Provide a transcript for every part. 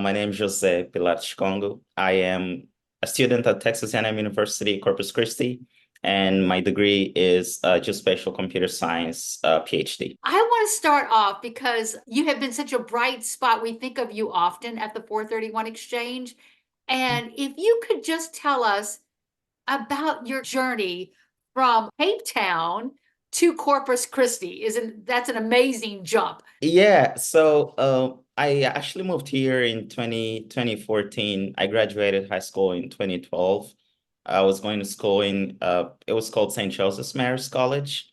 My name is Jose Pilates Congo. I am a student at Texas A&M University, Corpus Christi, and my degree is Geospatial Computer Science, Ph.D. I want to start off because you have been such a bright spot. We think of you often at the 431 exchange. And if you could just tell us about your journey from Cape Town to Corpus Christi. Isn't that's an amazing jump? Yeah, so I actually moved here in 2014. I graduated high school in 2012. I was going to school in it was called St. Joseph's Mary's College.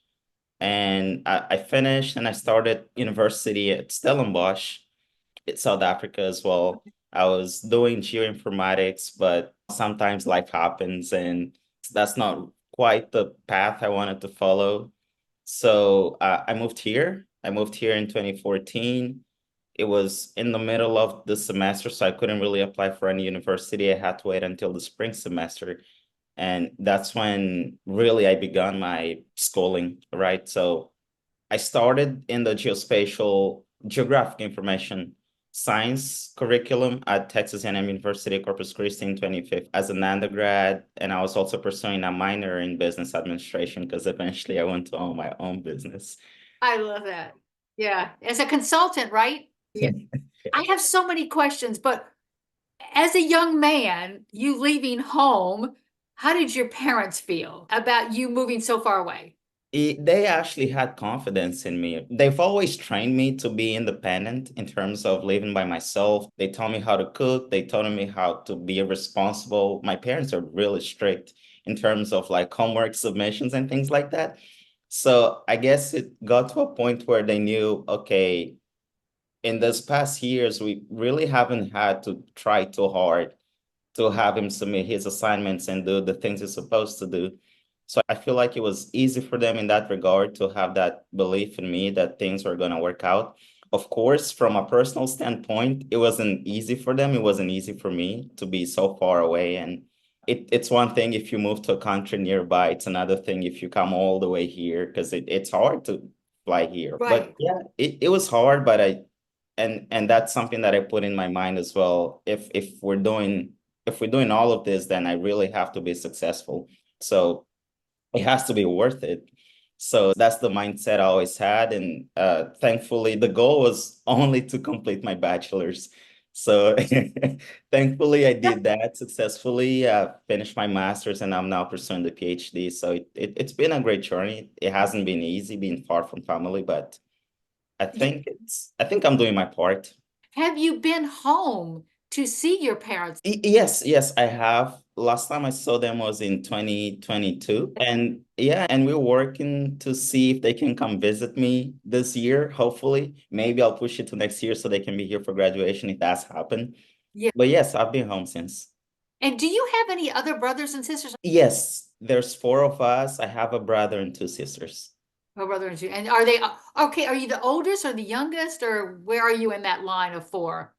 And I finished and I started university at Stellenbosch in South Africa as well. I was doing geoinformatics, but sometimes life happens and that's not quite the path I wanted to follow. So I moved here. I moved here in 2014. It was in the middle of the semester, so I couldn't really apply for any university. I had to wait until the spring semester. And that's when really I began my schooling, right? So I started in the geospatial geographic information science curriculum at Texas A&M University, Corpus Christi in 2015 as an undergrad. And I was also pursuing a minor in business administration because eventually I want to own my own business. I love that. Yeah. As a consultant, right? Yeah. I have so many questions, but as a young man, you leaving home, how did your parents feel about you moving so far away? They actually had confidence in me. They've always trained me to be independent in terms of living by myself. They taught me how to cook. They taught me how to be responsible. My parents are really strict in terms of like homework submissions and things like that. So I guess it got to a point where they knew, okay, in this past years, we really haven't had to try too hard to have him submit his assignments and do the things he's supposed to do. So I feel like it was easy for them in that regard to have that belief in me that things were going to work out. Of course, from a personal standpoint, it wasn't easy for them. It wasn't easy for me to be so far away. And it's one thing if you move to a country nearby. It's another thing if you come all the way here because it's hard to fly here. But Right. yeah, it was hard, but and that's something that I put in my mind as well. If we're doing all of this, then I really have to be successful. So it has to be worth it. So that's the mindset I always had. And thankfully, the goal was only to complete my bachelor's. So thankfully, I did that successfully, finished my master's, and I'm now pursuing the PhD. So it's been a great journey. It hasn't been easy being far from family, but I think I'm doing my part. Have you been home to see your parents? Yes, yes, I have. Last time I saw them was in 2022. And yeah, and we're working to see if they can come visit me this year, hopefully. Maybe I'll push it to next year so they can be here for graduation if that's happened. Yeah. But yes, I've been home since. And do you have any other brothers and sisters? Yes, there's four of us. I have a brother and two sisters. Oh, brother and two. And are they okay? Are you the oldest or the youngest, or where are you in that line of four?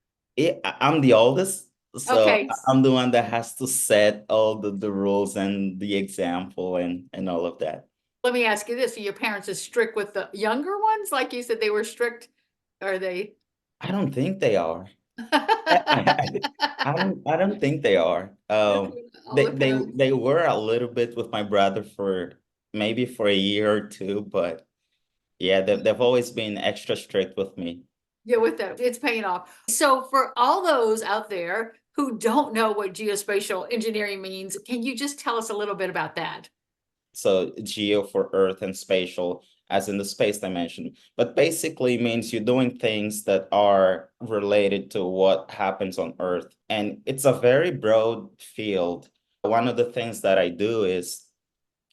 I'm the oldest, so Okay. I'm the one that has to set all the rules and the example and all of that. Let me ask you this. Are your parents as strict with the younger ones? Like you said, they were strict. Are they? I don't think they are. I, I don't think they are. All They the they parents. they were a little bit with my brother for maybe for a year or two, but yeah, they've always been extra strict with me. Yeah, with that, it's paying off. So for all those out there who don't know what geospatial engineering means, can you just tell us a little bit about that? So geo for Earth and spatial, as in the space dimension, but basically means you're doing things that are related to what happens on Earth, and it's a very broad field. One of the things that I do is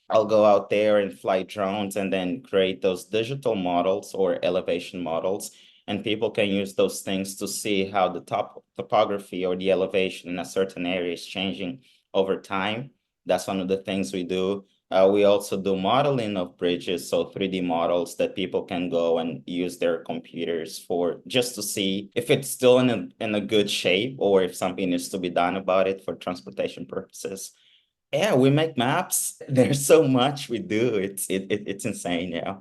I'll go out there and fly drones and then create those digital models or elevation models. And people can use those things to see how the topography or the elevation in a certain area is changing over time. That's one of the things we do. We also do modeling of bridges, so 3D models that people can go and use their computers for just to see if it's still in a good shape or if something needs to be done about it for transportation purposes. Yeah, we make maps. There's so much we do. It's insane, yeah.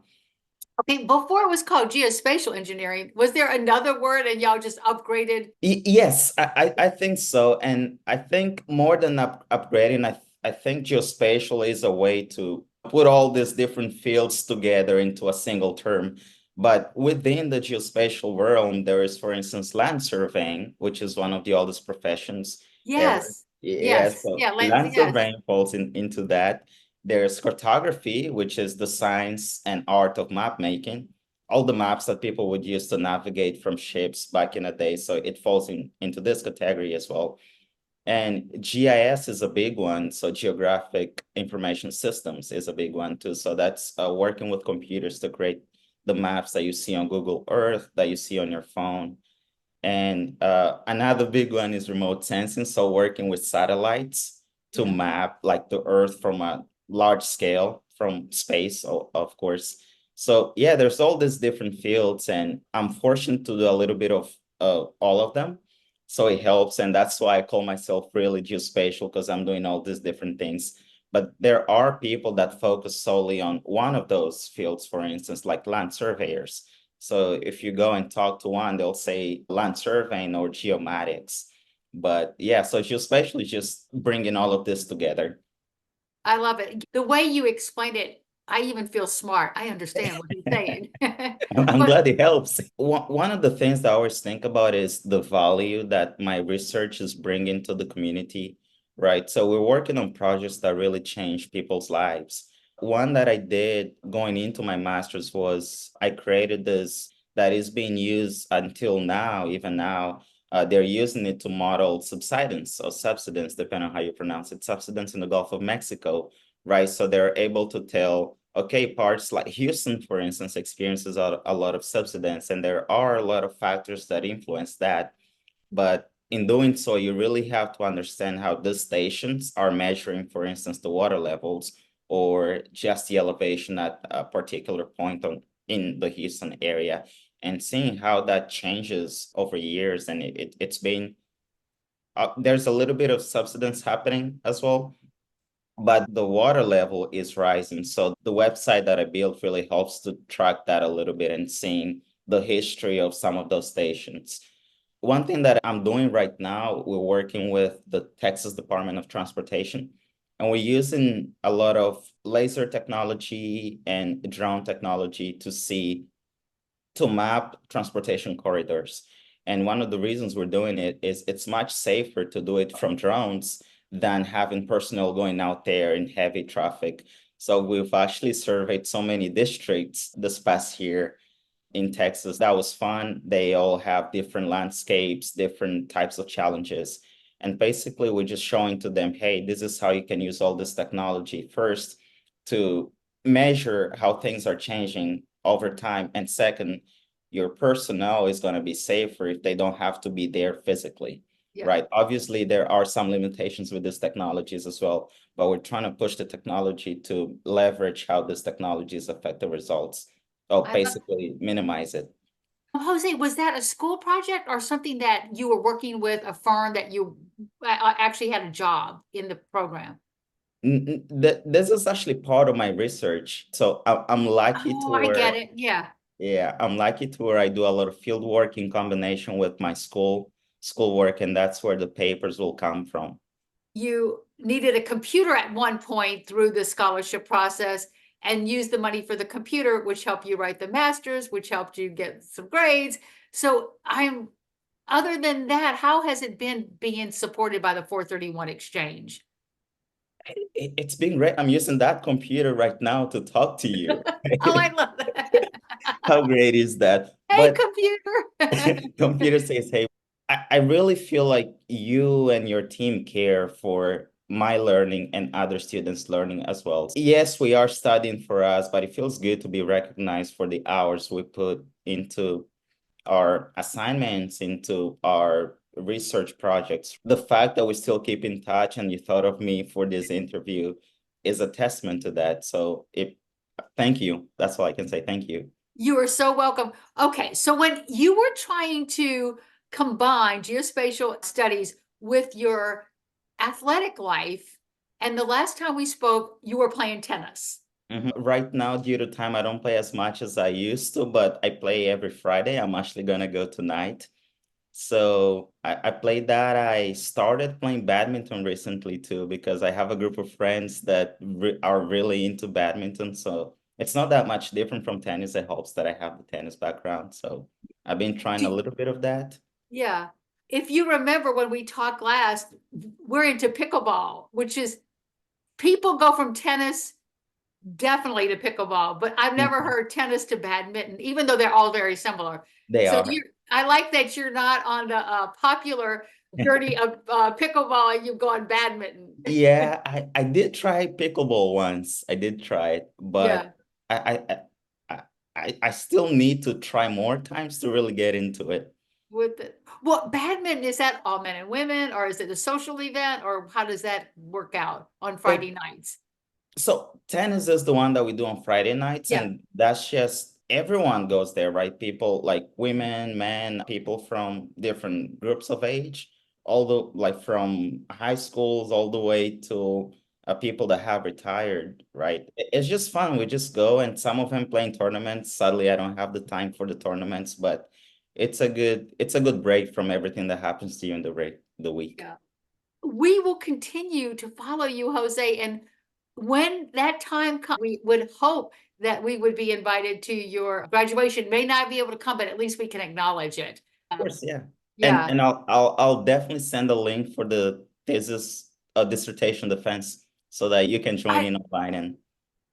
Okay, before it was called geospatial engineering, was there another word and y'all just upgraded? Yes, I think so. And I think more than upgrading, I think geospatial is a way to put all these different fields together into a single term. But within the geospatial realm, there is, for instance, land surveying, which is one of the oldest professions ever. Yes, Yeah, yes, so yeah, land yes. surveying falls into that. There's cartography, which is the science and art of map making, all the maps that people would use to navigate from ships back in the day. So it falls into this category as well. And GIS is a big one. So geographic information systems is a big one too. So that's working with computers to create the maps that you see on Google Earth, that you see on your phone. And another big one is remote sensing. So working with satellites to Yeah. map like the Earth from a large scale from space, of course. So yeah, there's all these different fields, and I'm fortunate to do a little bit of all of them. So it helps, and that's why I call myself really geospatial, because I'm doing all these different things. But there are people that focus solely on one of those fields, for instance, like land surveyors. So if you go and talk to one, they'll say land surveying or geomatics. But yeah, so geospatial is just bringing all of this together. I love it. The way you explain it, I even feel smart. I understand what he's saying. I'm But glad it helps. One of the things that I always think about is the value that my research is bringing to the community, right? So we're working on projects that really change people's lives. One that I did going into my master's was I created this that is being used until now, even now. They're using it to model subsidence or subsidence, depending on how you pronounce it, subsidence in the Gulf of Mexico, right? So they're able to tell, okay, parts like Houston, for instance, experiences a lot of subsidence, and there are a lot of factors that influence that. But in doing so, you really have to understand how these stations are measuring, for instance, the water levels or just the elevation at a particular point in the Houston area, and seeing how that changes over years. And it's been, there's a little bit of subsidence happening as well, but the water level is rising. So the website that I built really helps to track that a little bit and seeing the history of some of those stations. One thing that I'm doing right now, we're working with the Texas Department of Transportation, and we're using a lot of laser technology and drone technology to map transportation corridors. And one of the reasons we're doing it is it's much safer to do it from drones than having personnel going out there in heavy traffic. So we've actually surveyed so many districts this past year in Texas. That was fun. They all have different landscapes, different types of challenges. And basically, we're just showing to them, hey, this is how you can use all this technology first to measure how things are changing over time. And second, your personnel is going to be safer if they don't have to be there physically, yeah, right? Obviously, there are some limitations with these technologies as well, but we're trying to push the technology to leverage how these technologies affect the results. Oh, I love. basically minimize it. Jose, was that a school project or something that you were working with a firm that you actually had a job in the program? This is actually part of my research. So I'm lucky to Oh, I get where, it. Yeah. yeah, I'm lucky to where I do a lot of field work in combination with my school work, and that's where the papers will come from. You needed a computer at one point through the scholarship process and used the money for the computer, which helped you write the master's, which helped you get some grades. So other than that, how has it been being supported by the 431 exchange? It's been great. I'm using that computer right now to talk to you. Oh, I love that. How great is that? Hey, But computer. computer says, hey, I really feel like you and your team care for my learning and other students' learning as well. Yes, we are studying for us, but it feels good to be recognized for the hours we put into our assignments, into our research projects. The fact that we still keep in touch and you thought of me for this interview is a testament to that. So thank you. That's all I can say. Thank you. You are so welcome. Okay, so when you were trying to combine geospatial studies with your athletic life, and the last time we spoke, you were playing tennis. Right now, due to time, I don't play as much as I used to, but I play every Friday. I'm actually gonna go tonight. So I played that. I started playing badminton recently too, because I have a group of friends that are really into badminton. So it's not that much different from tennis. It helps that I have the tennis background. So I've been trying a Do- little bit of that. yeah. If you remember when we talked last, we're into pickleball, which is people go from tennis definitely to pickleball, but I've never Mhm. heard tennis to badminton, even though they're all very similar. They So are. you, I like that you're not on the popular journey of pickleball and you've gone badminton. Yeah, I did try pickleball once. I did try it, but Yeah, I I I still need to try more times to really get into it. with the, well, badminton, is that all men and women, or is it a social event, or how does that work out on Friday It nights? So tennis is the one that we do on Friday nights, Yeah, and that's just everyone goes there, right? People like women, men, people from different groups of age, all the like from high schools all the way to people that have retired, right? It's just fun. We just go, and some of them playing tournaments. Sadly, I don't have the time for the tournaments, but it's a good break from everything that happens to you in the week. yeah. We will continue to follow you, Jose, and when that time comes, we would hope that we would be invited to your graduation. May not be able to come, but at least we can acknowledge it. Course, yeah. Yeah, And I'll definitely send a link for the thesis dissertation defense so that you can join I in online. And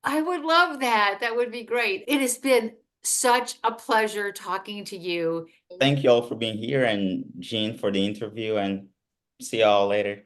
I would love that. That would be great. It has been such a pleasure talking to you. thank you all for being here, and Jean for the interview, and see y'all later.